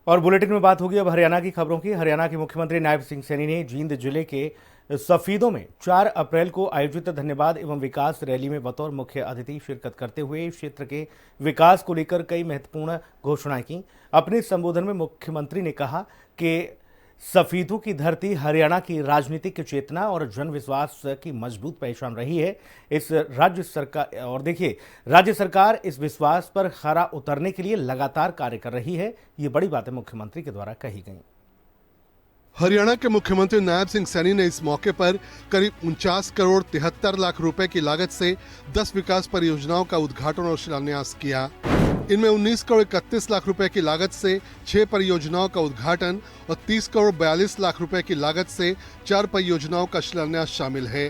और बुलेटिन में बात होगी अब हरियाणा की खबरों की। हरियाणा के मुख्यमंत्री नायब सिंह सैनी ने जींद जिले के सफीदों में 4 अप्रैल को आयोजित धन्यवाद एवं विकास रैली में बतौर मुख्य अतिथि शिरकत करते हुए क्षेत्र के विकास को लेकर कई महत्वपूर्ण घोषणाएं की। अपने संबोधन में मुख्यमंत्री ने कहा कि सफीदों की धरती हरियाणा की राजनीतिक चेतना और जन विश्वास की मजबूत पहचान रही है। इस राज्य सरकार इस विश्वास पर खरा उतरने के लिए लगातार कार्य कर रही है। ये बड़ी बातें मुख्यमंत्री के द्वारा कही गई। हरियाणा के मुख्यमंत्री नायब सिंह सैनी ने इस मौके पर करीब 49 करोड़ 73 लाख रुपए की लागत से 10 विकास परियोजनाओं का उद्घाटन और शिलान्यास किया। इनमें 19 करोड़ 31 लाख रुपए की लागत से 6 परियोजनाओं का उद्घाटन और 30 करोड़ 42 लाख रुपए की लागत से 4 परियोजनाओं का शिलान्यास शामिल है।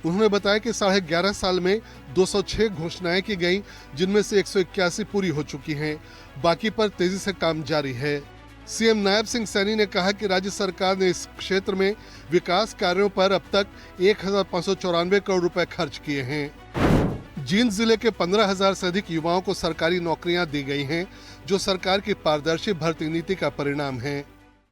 उन्होंने बताया कि 11.5 साल में 206 घोषणाएं की गई, जिनमें से 181 पूरी हो चुकी हैं। बाकी पर तेजी से काम जारी है। सीएम नायब सिंह सैनी ने कहा कि राज्य सरकार ने इस क्षेत्र में विकास कार्यों पर अब तक 1594 करोड़ रुपए खर्च किए हैं। जींद जिले के 15,000 से अधिक युवाओं को सरकारी नौकरियां दी गई हैं, जो सरकार की पारदर्शी भर्ती नीति का परिणाम है।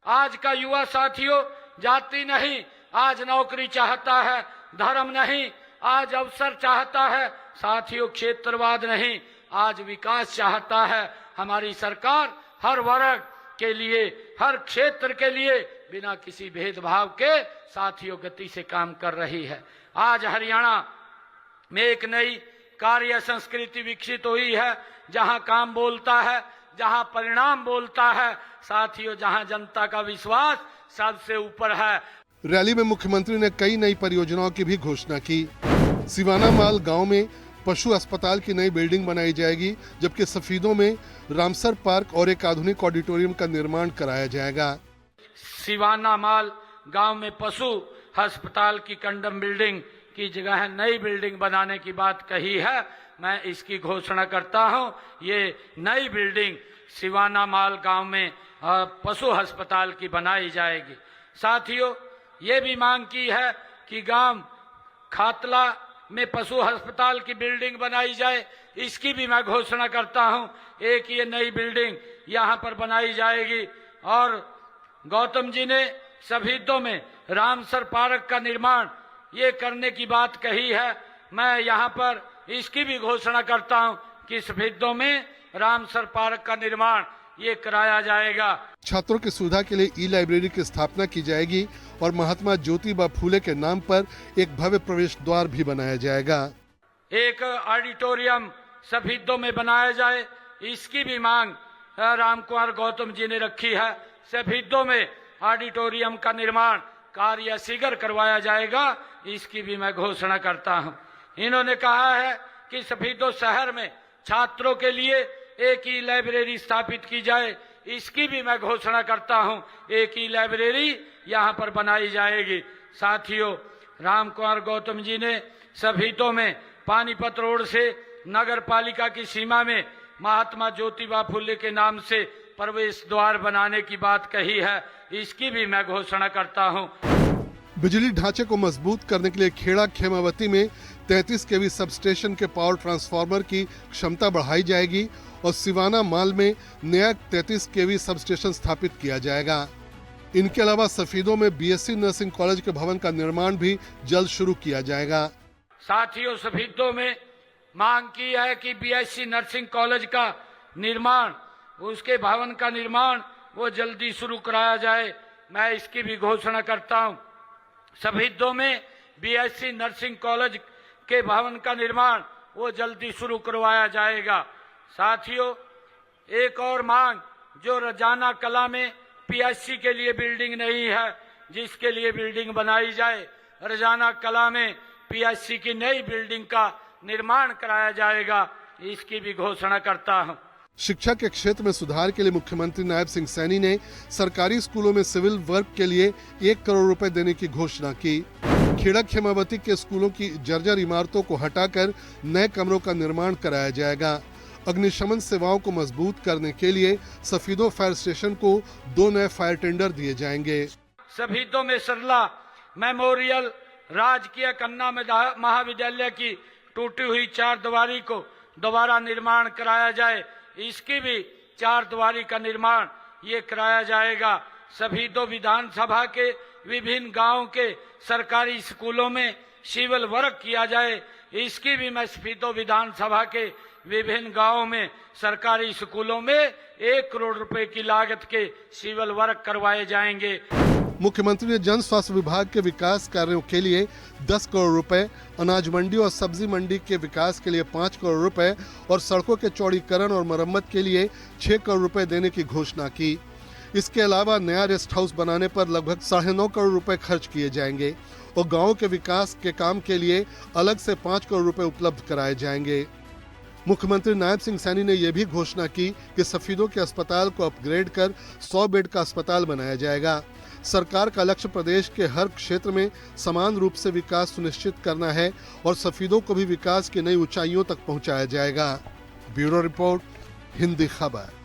आज का युवा साथियों जाति नहीं, आज नौकरी चाहता है, धर्म नहीं, आज अवसर चाहता है। साथियों क्षेत्रवाद नहीं, आज विकास चाहता है। हमारी सरकार हर वर्ग के लिए, हर क्षेत्र के लिए बिना किसी भेदभाव के साथियों गति से काम कर रही है। आज हरियाणा में एक नई कार्य संस्कृति विकसित हुई है, जहां काम बोलता है, जहां परिणाम बोलता है। साथियों जहां जनता का विश्वास सबसे ऊपर है। रैली में मुख्यमंत्री ने कई नई परियोजनाओं की भी घोषणा की। सिवाना माल गांव में पशु अस्पताल की नई बिल्डिंग बनाई जाएगी, जबकि सफीदों में रामसर पार्क और एक आधुनिक ऑडिटोरियम का निर्माण कराया जाएगा। सिवाना माल गांव में पशु अस्पताल की कंडम बिल्डिंग की जगह नई बिल्डिंग बनाने की बात कही है। मैं इसकी घोषणा करता हूं। ये नई बिल्डिंग सिवाना माल गांव में पशु अस्पताल की बनाई जाएगी। साथियों ये भी मांग की है कि गांव खातला में पशु अस्पताल की बिल्डिंग बनाई जाए। इसकी भी मैं घोषणा करता हूं। एक ये नई बिल्डिंग यहां पर बनाई जाएगी। और गौतम जी ने सफीदों में रामसर पार्क का निर्माण ये करने की बात कही है। मैं यहां पर इसकी भी घोषणा करता हूं कि सफीदों में रामसर पार्क का निर्माण ये कराया जाएगा। छात्रों की सुविधा के लिए ई-लाइब्रेरी की स्थापना की जाएगी और महात्मा ज्योतिबा फूले के नाम पर एक भव्य प्रवेश द्वार भी बनाया जाएगा। एक ऑडिटोरियम सफीदों में बनाया जाए, इसकी भी मांग रामकुमार गौतम जी ने रखी है। सफीदों में ऑडिटोरियम का निर्माण कार्य शीघ्र करवाया जाएगा, इसकी भी मैं घोषणा करता हूं। इन्होंने कहा है कि सफीदों शहर में छात्रों के लिए एक ही लाइब्रेरी स्थापित की जाए, इसकी भी मैं घोषणा करता हूं। एक ही लाइब्रेरी यहां पर बनाई जाएगी। साथियों रामकुमार गौतम जी ने सफीदों में पानीपत रोड से नगर पालिका की सीमा में महात्मा ज्योतिबा फूले के नाम से प्रवेश द्वार बनाने की बात कही है, इसकी भी मैं घोषणा करता हूं। बिजली ढांचे को मजबूत करने के लिए खेड़ा खेमावती में 33 केवी सब स्टेशन के पावर ट्रांसफार्मर की क्षमता बढ़ाई जाएगी और सिवाना माल में नया 33 केवी सब स्टेशन स्थापित किया जाएगा। इनके अलावा सफीदों में बीएससी नर्सिंग कॉलेज के भवन का निर्माण भी जल्द शुरू किया जाएगा। साथियों सफीदों में मांग की है कि बीएससी नर्सिंग कॉलेज का निर्माण, उसके भवन का निर्माण वो जल्दी शुरू कराया जाए। मैं इसकी भी घोषणा करता हूं। सफीदों में बीएससी नर्सिंग कॉलेज के भवन का निर्माण वो जल्दी शुरू करवाया जाएगा। साथियों एक और मांग, जो रजाना कला में पीएचसी के लिए बिल्डिंग नहीं है, जिसके लिए बिल्डिंग बनाई जाए। रजाना कला में पीएचसी की नई बिल्डिंग का निर्माण कराया जाएगा, इसकी भी घोषणा करता हूं। शिक्षा के क्षेत्र में सुधार के लिए मुख्यमंत्री नायब सिंह सैनी ने सरकारी स्कूलों में सिविल वर्क के लिए 1 करोड़ रुपए देने की घोषणा की। खेड़ा खेमावती के स्कूलों की जर्जर इमारतों को हटाकर नए कमरों का निर्माण कराया जाएगा। अग्निशमन सेवाओं को मजबूत करने के लिए सफीदों फायर स्टेशन को 2 नए फायर टेंडर दिए जाएंगे। सफीदों में सरला मेमोरियल राजकीय कन्या महाविद्यालय की टूटी हुई 4 दीवारी को दोबारा निर्माण कराया जाए। इसकी भी 4 दीवारी का निर्माण ये कराया जाएगा। सफीदो विधानसभा के विभिन्न गांव के सरकारी स्कूलों में सिविल वर्क किया जाए, इसकी भी मैं सफीदो विधानसभा के विभिन्न गांवों में सरकारी स्कूलों में 1 करोड़ रुपए की लागत के सिविल वर्क करवाए जाएंगे। मुख्यमंत्री ने जन स्वास्थ्य विभाग के विकास कार्यों के लिए 10 करोड़ रुपए, अनाज मंडी और सब्जी मंडी के विकास के लिए 5 करोड़ रुपए और सड़कों के चौड़ीकरण और मरम्मत के लिए 6 करोड़ रुपए देने की घोषणा की। इसके अलावा नया रेस्ट हाउस बनाने पर लगभग 9.5 करोड़ रुपए खर्च किए जाएंगे और गाँव के विकास के काम के लिए अलग से 5 करोड़ रुपए उपलब्ध कराए जाएंगे। मुख्यमंत्री नायब सिंह सैनी ने यह भी घोषणा की कि सफीदों के अस्पताल को अपग्रेड कर 100 बेड का अस्पताल बनाया जाएगा। सरकार का लक्ष्य प्रदेश के हर क्षेत्र में समान रूप से विकास सुनिश्चित करना है और सफीदों को भी विकास की नई ऊंचाइयों तक पहुंचाया जाएगा। ब्यूरो रिपोर्ट, हिंदी खबर।